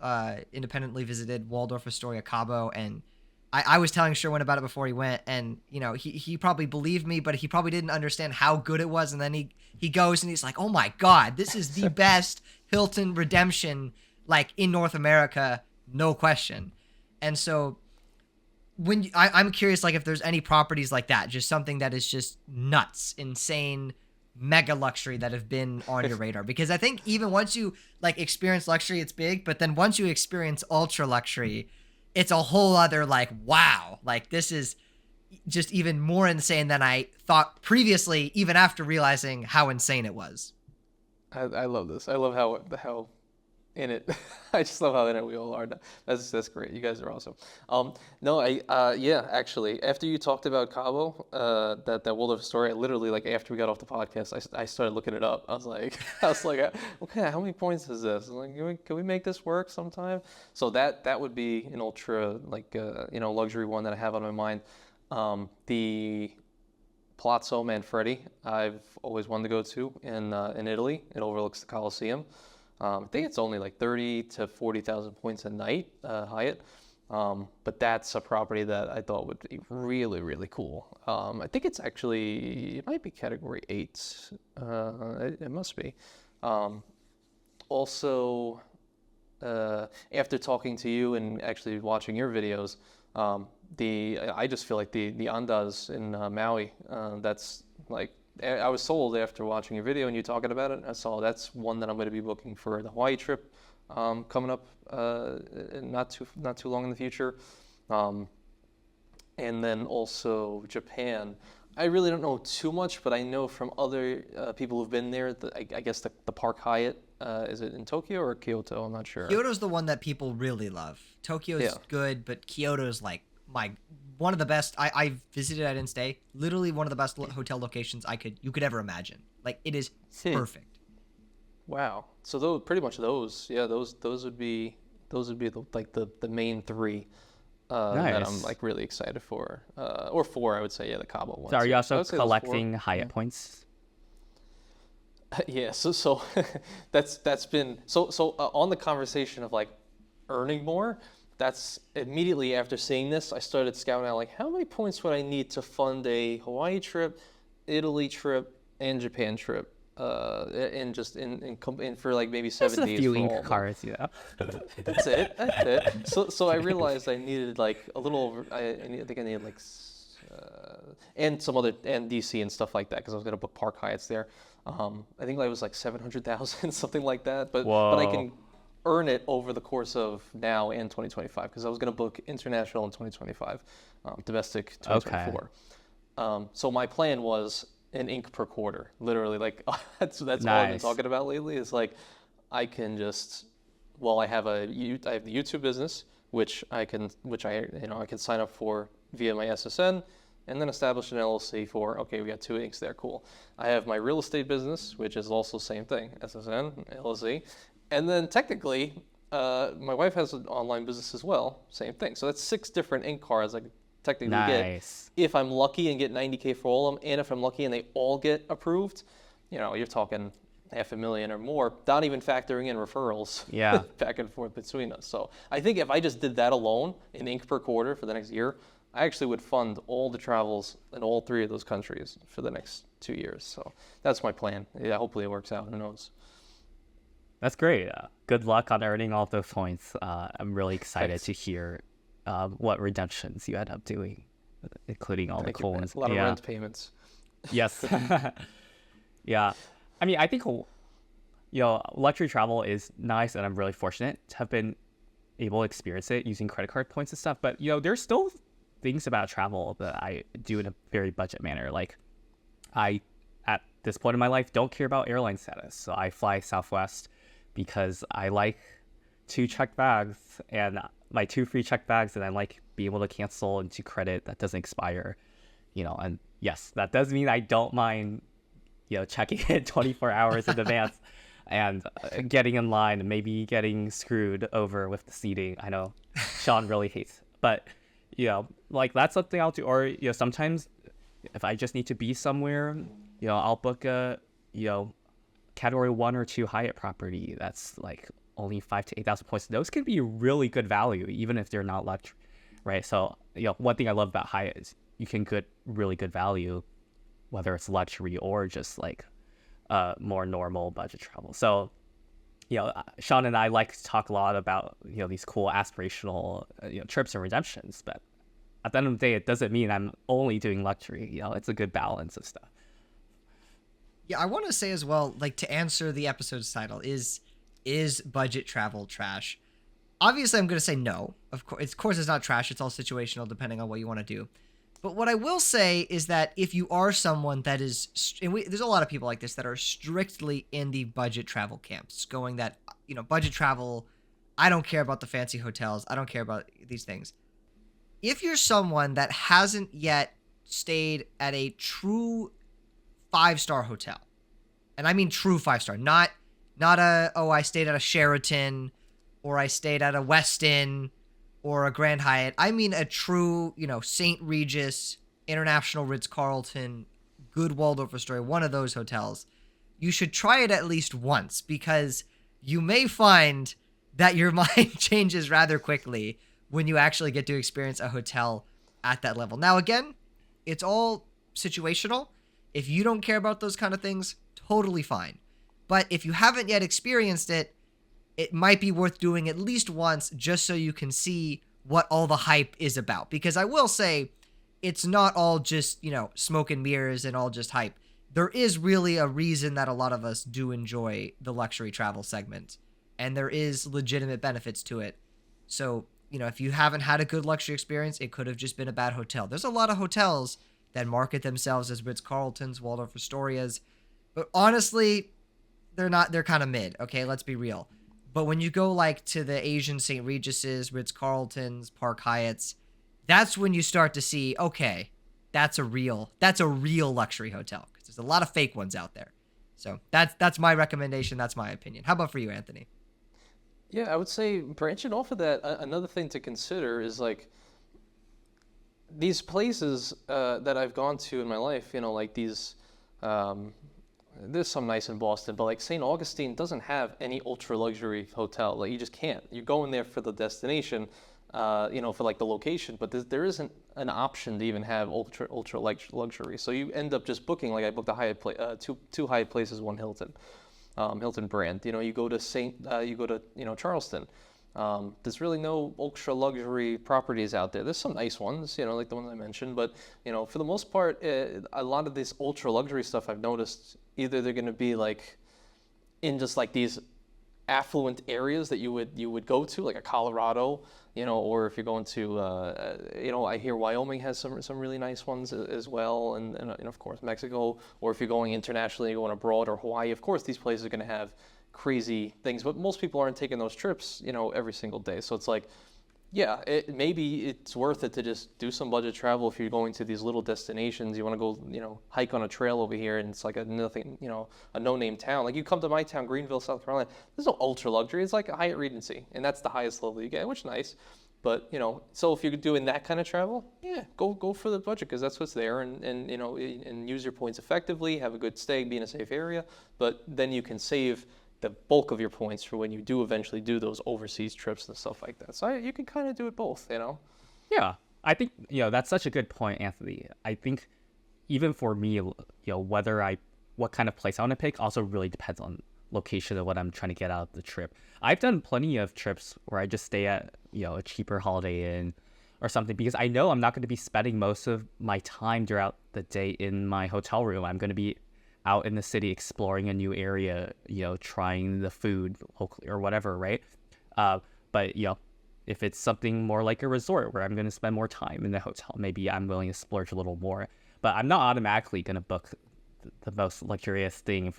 Speaker 1: independently visited Waldorf Astoria Cabo, and I was telling Sherwin about it before he went, and he probably believed me, but he probably didn't understand how good it was. And then he goes and he's like, oh my God, this is the best Hilton redemption like in North America, no question. And so I'm curious, like if there's any properties like that, just something that is just nuts, insane, mega luxury that have been on your radar. Because I think even once you like experience luxury, it's big, but then once you experience ultra luxury, it's a whole other like, wow, like this is just even more insane than I thought previously, even after realizing how insane it was.
Speaker 3: I love this. I love how in it. I just love how in it we all are. That's great. You guys are awesome. No, actually, after you talked about Cabo, that Waldorf story, I literally like after we got off the podcast, I started looking it up. I was like, okay, how many points is this? I'm like, can we make this work sometime? So that would be an ultra like luxury one that I have on my mind. The Palazzo Manfredi, I've always wanted to go to in Italy. It overlooks the Colosseum. I think it's only like 30 to 40,000 points a night, Hyatt. But that's a property that I thought would be really, really cool. I think it might be category 8. It must be. Also, after talking to you and actually watching your videos, I just feel like the Andaz in Maui, that's like, I was sold after watching your video and you talking about it. I saw that's one that I'm going to be booking for the Hawaii trip coming up not too long in the future. And then also Japan. I really don't know too much, but I know from other people who've been there, I guess the Park Hyatt, is it in Tokyo or Kyoto? I'm not sure.
Speaker 1: Kyoto's the one that people really love. Tokyo's good, but Kyoto's like one of the best. I visited, I didn't stay. Literally one of the best hotel locations you could ever imagine. Like it is perfect.
Speaker 3: Wow. So those those would be the main 3 that I'm like really excited for. Or 4, I would say. Yeah, the Cabo one.
Speaker 2: So are you also collecting Hyatt points?
Speaker 3: Yeah. So that's been on the conversation of like earning more. That's immediately after seeing this, I started scouting out like how many points would I need to fund a Hawaii trip, Italy trip, and Japan trip, and just in for like maybe 7 days.
Speaker 2: Just a few ink cards,
Speaker 3: That's it. So I realized I needed like a little over. I think I needed like and some other, and DC and stuff like that, because I was going to book Park Hyatts there. I think it was like 700,000, something like that. But I
Speaker 2: Whoa.
Speaker 3: can earn it over the course of now and 2025, because I was going to book international in 2025, domestic
Speaker 2: Okay.
Speaker 3: 2024. So my plan was an ink per quarter, literally. Like that's all I've been
Speaker 2: Nice.
Speaker 3: talking about lately. Is like I can just, well, I have the YouTube business, which I can sign up for via my SSN, and then establish an LLC for, okay, we got 2 inks there, cool. I have my real estate business, which is also same thing, SSN, LLC, and then technically, my wife has an online business as well, same thing. So that's 6 different ink cards I could technically
Speaker 2: Nice.
Speaker 3: get if I'm lucky and get 90K for all of them, and if I'm lucky and they all get approved, you're talking $500,000 or more, not even factoring in referrals
Speaker 2: Yeah.
Speaker 3: back and forth between us. So I think if I just did that alone, an ink per quarter for the next year, I actually would fund all the travels in all 3 of those countries for the next 2 years. So that's my plan. Yeah, hopefully it works out. Who knows?
Speaker 2: That's great. Good luck on earning all those points. I'm really excited
Speaker 3: Thanks.
Speaker 2: to hear what redemptions you end up doing, including all
Speaker 3: Thank
Speaker 2: the
Speaker 3: you,
Speaker 2: cool
Speaker 3: man.
Speaker 2: ones.
Speaker 3: A lot of
Speaker 2: Yeah.
Speaker 3: rent payments.
Speaker 2: Yes. Yeah. I mean, I think, luxury travel is nice, and I'm really fortunate to have been able to experience it using credit card points and stuff. But, there's still things about travel that I do in a very budget manner. Like, I, at this point in my life, don't care about airline status. So I fly Southwest because I like 2 checked bags and my 2 free checked bags, and I like being able to cancel into credit that doesn't expire, and yes, that does mean I don't mind, checking it 24 hours in advance and getting in line and maybe getting screwed over with the seating. I know Sean really hates it, but, like that's something I'll do. Or, sometimes if I just need to be somewhere, I'll book a, category 1 or 2 Hyatt property that's like only 5,000 to 8,000 points. Those can be really good value, even if they're not luxury, right? So, one thing I love about Hyatt is you can get really good value, whether it's luxury or just like more normal budget travel. So, Sean and I like to talk a lot about, these cool aspirational, trips and redemptions, but at the end of the day, it doesn't mean I'm only doing luxury. It's a good balance of stuff.
Speaker 1: Yeah, I want to say as well, like to answer the episode's title, is budget travel trash? Obviously, I'm going to say no. Of course, it's not trash. It's all situational depending on what you want to do. But what I will say is that if you are someone that is, and there's a lot of people like this that are strictly in the budget travel camps, going that, budget travel, I don't care about the fancy hotels. I don't care about these things. If you're someone that hasn't yet stayed at a true 5-star hotel, and I mean true 5-star, not I stayed at a Sheraton or I stayed at a Westin or a Grand Hyatt. I mean a true, St. Regis, International Ritz-Carlton, good Waldorf Astoria, one of those hotels. You should try it at least once, because you may find that your mind changes rather quickly when you actually get to experience a hotel at that level. Now, again, it's all situational. If you don't care about those kind of things, totally fine. But if you haven't yet experienced it, it might be worth doing at least once, just so you can see what all the hype is about. Because I will say, it's not all just, smoke and mirrors and all just hype. There is really a reason that a lot of us do enjoy the luxury travel segment, and there is legitimate benefits to it. So, if you haven't had a good luxury experience, it could have just been a bad hotel. There's a lot of hotels that market themselves as Ritz-Carltons, Waldorf Astorias, but honestly, they're kind of mid, okay? Let's be real. But when you go like to the Asian St. Regis's, Ritz-Carltons, Park Hyatts, that's when you start to see, okay, that's a real luxury hotel, because there's a lot of fake ones out there. So that's my recommendation. That's my opinion. How about for you, Anthony?
Speaker 3: Yeah, I would say branching off of that, another thing to consider is like these places that I've gone to in my life, like these, there's some nice in Boston, but like St. Augustine doesn't have any ultra luxury hotel. Like you just can't. You're going there for the destination, for like the location, but there isn't an option to even have ultra luxury. So you end up just booking, like I booked a Hyatt two Hyatt places, one Hilton. Hilton brand. You go to Charleston. There's really no ultra luxury properties out there. There's some nice ones, like the ones I mentioned, but for the most part, a lot of this ultra luxury stuff I've noticed, either they're going to be like in just like these affluent areas that you would go to, like a Colorado, or if you're going to, I hear Wyoming has some really nice ones as well, and of course Mexico, or if you're going internationally, you're going abroad, or Hawaii. Of course, these places are going to have crazy things, but most people aren't taking those trips, every single day. So it's like, yeah, maybe it's worth it to just do some budget travel if you're going to these little destinations. You want to go, hike on a trail over here, and it's like a nothing, a no-name town. Like you come to my town, Greenville, South Carolina. There's no ultra luxury. It's like a Hyatt Regency, and that's the highest level you get, which is nice. But so if you're doing that kind of travel, yeah, go for the budget because that's what's there, and use your points effectively. Have a good stay, be in a safe area, but then you can save the bulk of your points for when you do eventually do those overseas trips and stuff like that. So you can kind of do it both,
Speaker 2: Yeah, I think that's such a good point, Anthony. I think even for me, what kind of place I want to pick also really depends on location and what I'm trying to get out of the trip. I've done plenty of trips where I just stay at a cheaper Holiday Inn or something because I know I'm not going to be spending most of my time throughout the day in my hotel room. I'm going to be out in the city exploring a new area, trying the food locally or whatever, right? But if it's something more like a resort where I'm going to spend more time in the hotel, maybe I'm willing to splurge a little more. But I'm not automatically going to book the most luxurious thing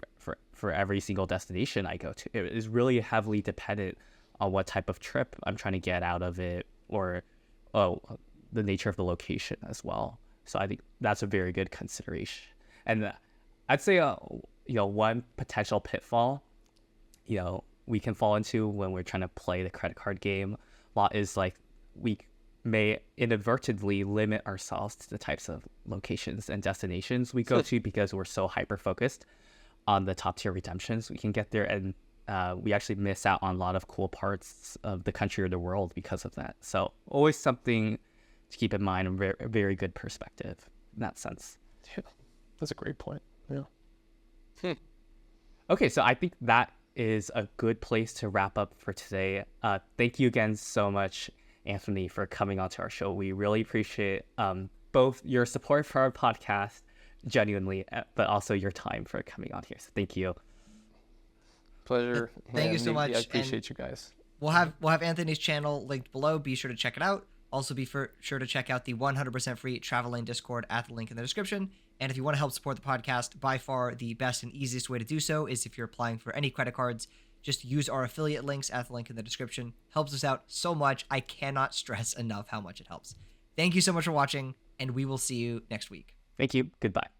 Speaker 2: for every single destination I go to. It is really heavily dependent on what type of trip I'm trying to get out of it, or the nature of the location as well. So I think that's a very good consideration. And I'd say, one potential pitfall, we can fall into when we're trying to play the credit card game a lot is like we may inadvertently limit ourselves to the types of locations and destinations we go to because we're so hyper focused on the top tier redemptions we can get there, and we actually miss out on a lot of cool parts of the country or the world because of that. So always something to keep in mind, a very good perspective in that sense.
Speaker 3: Yeah, that's a great point. Yeah.
Speaker 2: Okay, so I think that is a good place to wrap up for today. Thank you again so much, Anthony, for coming onto our show. We really appreciate both your support for our podcast, genuinely, but also your time for coming on here. So thank you.
Speaker 3: Pleasure.
Speaker 1: Thank you so much.
Speaker 3: I appreciate you guys.
Speaker 1: We'll have Anthony's channel linked below. Be sure to check it out. Also, be sure to check out the 100% free Travel Lane Discord at the link in the description. And if you want to help support the podcast, by far the best and easiest way to do so is if you're applying for any credit cards, just use our affiliate links at the link in the description. Helps us out so much. I cannot stress enough how much it helps. Thank you so much for watching, and we will see you next week.
Speaker 2: Thank you. Goodbye.